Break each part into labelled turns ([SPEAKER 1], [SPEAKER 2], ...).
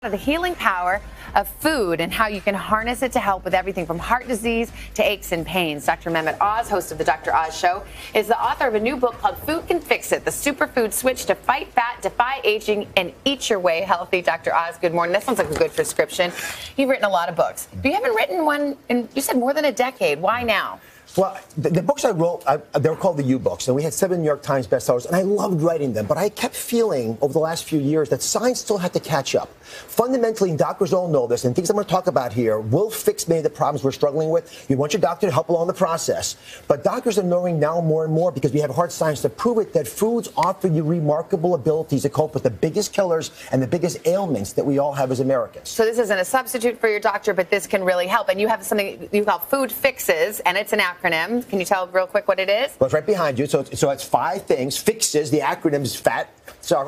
[SPEAKER 1] The healing power of food and how you can harness it to help with everything from heart disease to aches and pains. Dr. Mehmet Oz, host of the Dr. Oz Show, is the author of a new book called Food Can Fix It, the superfood switch to fight fat, defy aging, and eat your way healthy. Dr. Oz, good morning. That sounds like a good prescription. You've written a lot of books, but you haven't written one in, you said, more than a decade. Why now?
[SPEAKER 2] Well, the books I wrote, they were called the U books, and we had 7 New York Times bestsellers, and I loved writing them. But I kept feeling over the last few years that science still had to catch up. Fundamentally, and doctors all know this, and things I'm going to talk about here will fix many of the problems we're struggling with. You want your doctor to help along the process. But doctors are knowing now more and more, because we have hard science to prove it, that foods offer you remarkable abilities to cope with the biggest killers and the biggest ailments that we all have as Americans.
[SPEAKER 1] So this isn't a substitute for your doctor, but this can really help. And you have something you call Food Fixes, and it's an acronym. Can you tell real quick what it is?
[SPEAKER 2] Well, it's right behind you. So it's 5 things. Fixes, the acronym is fat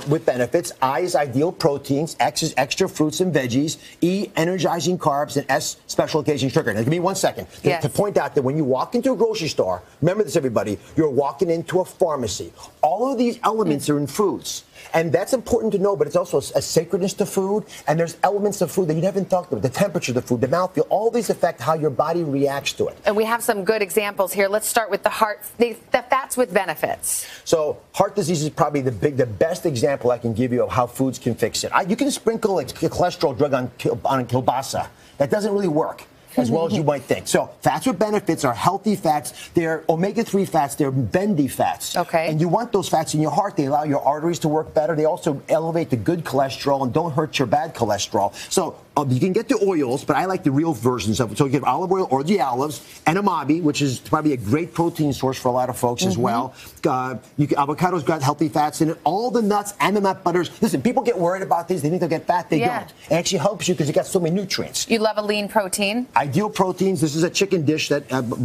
[SPEAKER 2] with benefits. I is ideal proteins. X is extra fruits and veggies. E, energizing carbs. And S, special occasion sugar. Now, give me 1 second to point out that when you walk into a grocery store, remember this, everybody, you're walking into a pharmacy. All of these elements are in foods. And that's important to know, but it's also a sacredness to food. And there's elements of food that you haven't thought of. The temperature of the food, the mouthfeel, all these affect how your body reacts to it.
[SPEAKER 1] And we have some good examples here. Let's start with the fats with benefits.
[SPEAKER 2] So heart disease is probably the best example I can give you of how foods can fix it. You can sprinkle a cholesterol drug on kielbasa. That doesn't really work as well as you might think. So fats with benefits are healthy fats. They're omega-3 fats. They're bendy fats.
[SPEAKER 1] Okay.
[SPEAKER 2] And you want those fats in your heart. They allow your arteries to work better. They also elevate the good cholesterol and don't hurt your bad cholesterol. So you can get the oils, but I like the real versions of it. So you get olive oil or the olives, edamame, which is probably a great protein source for a lot of folks as well. Avocado's got healthy fats in it. All the nuts and the nut butters. Listen, people get worried about these. They think they'll get fat. They don't. It actually helps you because it got so many nutrients.
[SPEAKER 1] You love a lean protein?
[SPEAKER 2] Ideal proteins. This is a chicken dish that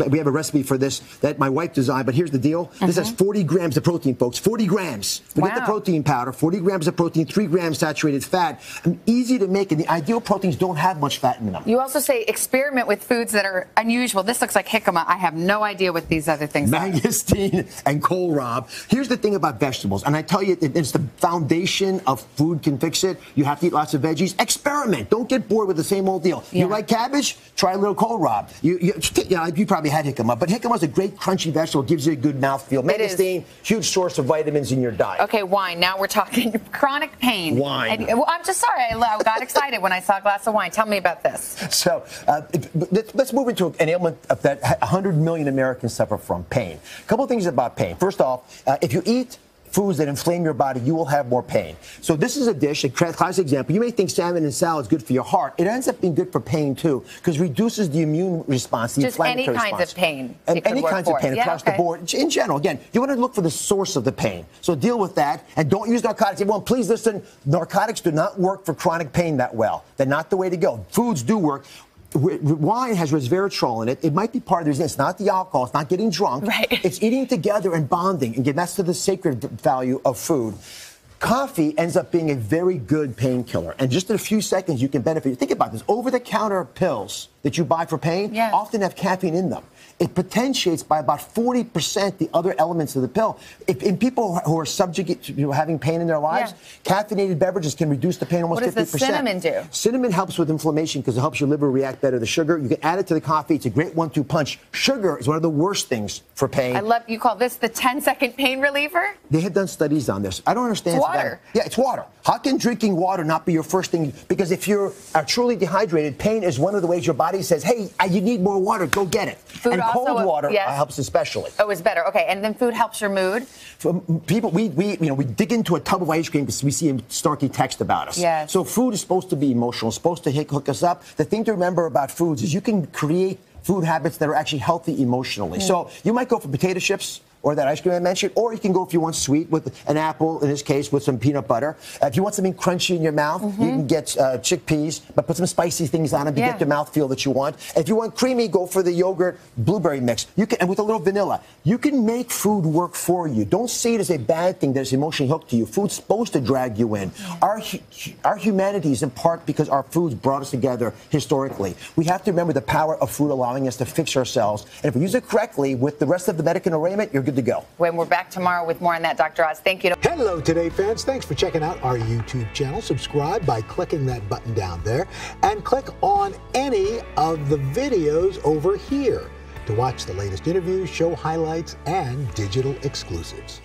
[SPEAKER 2] we have a recipe for this that my wife designed. But here's the deal. This has 40 grams of protein, folks. 40 grams. Forget the protein powder. 40 grams of protein, 3 grams saturated fat. And easy to make. And the ideal proteins don't have much fat in them.
[SPEAKER 1] You also say experiment with foods that are unusual. This looks like jicama. I have no idea what these other things are.
[SPEAKER 2] Mangosteen and kohlrabi. Here's the thing about vegetables, and I tell you, it's the foundation of Food Can Fix It. You have to eat lots of veggies. Experiment. Don't get bored with the same old deal. You like cabbage? Try a little kohlrabi. You probably had jicama, but jicama is a great crunchy vegetable. Gives you a good mouthfeel. Mangosteen, huge source of vitamins in your diet.
[SPEAKER 1] Okay, wine. Now we're talking chronic pain.
[SPEAKER 2] Wine.
[SPEAKER 1] And, well, I'm just sorry. I got excited when I saw a glass of wine. Tell me about this.
[SPEAKER 2] So let's move into an ailment that 100 million Americans suffer from, pain. A couple of things about pain. First off, if you eat foods that inflame your body, you will have more pain. So this is a dish, a classic example. You may think salmon and salad is good for your heart. It ends up being good for pain, too, because it reduces the immune response, the inflammatory response.
[SPEAKER 1] Just any kinds of pain.
[SPEAKER 2] And any kinds of pain across the board. In general, again, you want to look for the source of the pain. So deal with that, and don't use narcotics. Everyone, please listen, narcotics do not work for chronic pain that well. They're not the way to go. Foods do work. Wine has resveratrol in it. It might be part of the reason. It's not the alcohol. It's not getting drunk.
[SPEAKER 1] Right.
[SPEAKER 2] It's eating together and bonding. And that's to the sacred value of food. Coffee ends up being a very good painkiller. And just in a few seconds, you can benefit. Think about this. Over-the-counter pills that you buy for pain often have caffeine in them. It potentiates by about 40% the other elements of the pill. In people who are subject to having pain in their lives, caffeinated beverages can reduce the pain almost 50%.
[SPEAKER 1] What does the cinnamon do?
[SPEAKER 2] Cinnamon helps with inflammation because it helps your liver react better to sugar. You can add it to the coffee. It's a great 1-2 punch. Sugar is one of the worst things for pain.
[SPEAKER 1] I love you call this the 10-second pain reliever?
[SPEAKER 2] They have done studies on this. I don't understand.
[SPEAKER 1] It's water.
[SPEAKER 2] Yeah, it's water. How can drinking water not be your first thing? Because if you're truly dehydrated, pain is one of the ways your body says, hey, you need more water. Go get it.
[SPEAKER 1] Food
[SPEAKER 2] and
[SPEAKER 1] also
[SPEAKER 2] cold water helps especially.
[SPEAKER 1] Oh, it's better. Okay, and then food helps your mood?
[SPEAKER 2] For people, we dig into a tub of ice cream because we see a snarky text about us.
[SPEAKER 1] Yes.
[SPEAKER 2] So food is supposed to be emotional, supposed to hook us up. The thing to remember about foods is you can create food habits that are actually healthy emotionally. So you might go for potato chips or that ice cream I mentioned, or you can go if you want sweet with an apple, in this case, with some peanut butter. If you want something crunchy in your mouth, you can get chickpeas, but put some spicy things on them to get the mouthfeel that you want. If you want creamy, go for the yogurt blueberry mix. You can, and with a little vanilla. You can make food work for you. Don't see it as a bad thing that is emotionally hooked to you. Food's supposed to drag you in. Our humanity is in part because our foods brought us together historically. We have to remember the power of food allowing us to fix ourselves. And if we use it correctly with the rest of the medical arraignment, you're good to go.
[SPEAKER 1] When we're back tomorrow with more on that, Dr. Oz. Thank you.
[SPEAKER 3] Hello, Today fans. Thanks for checking out our YouTube channel. Subscribe by clicking that button down there and click on any of the videos over here to watch the latest interviews, show highlights, and digital exclusives.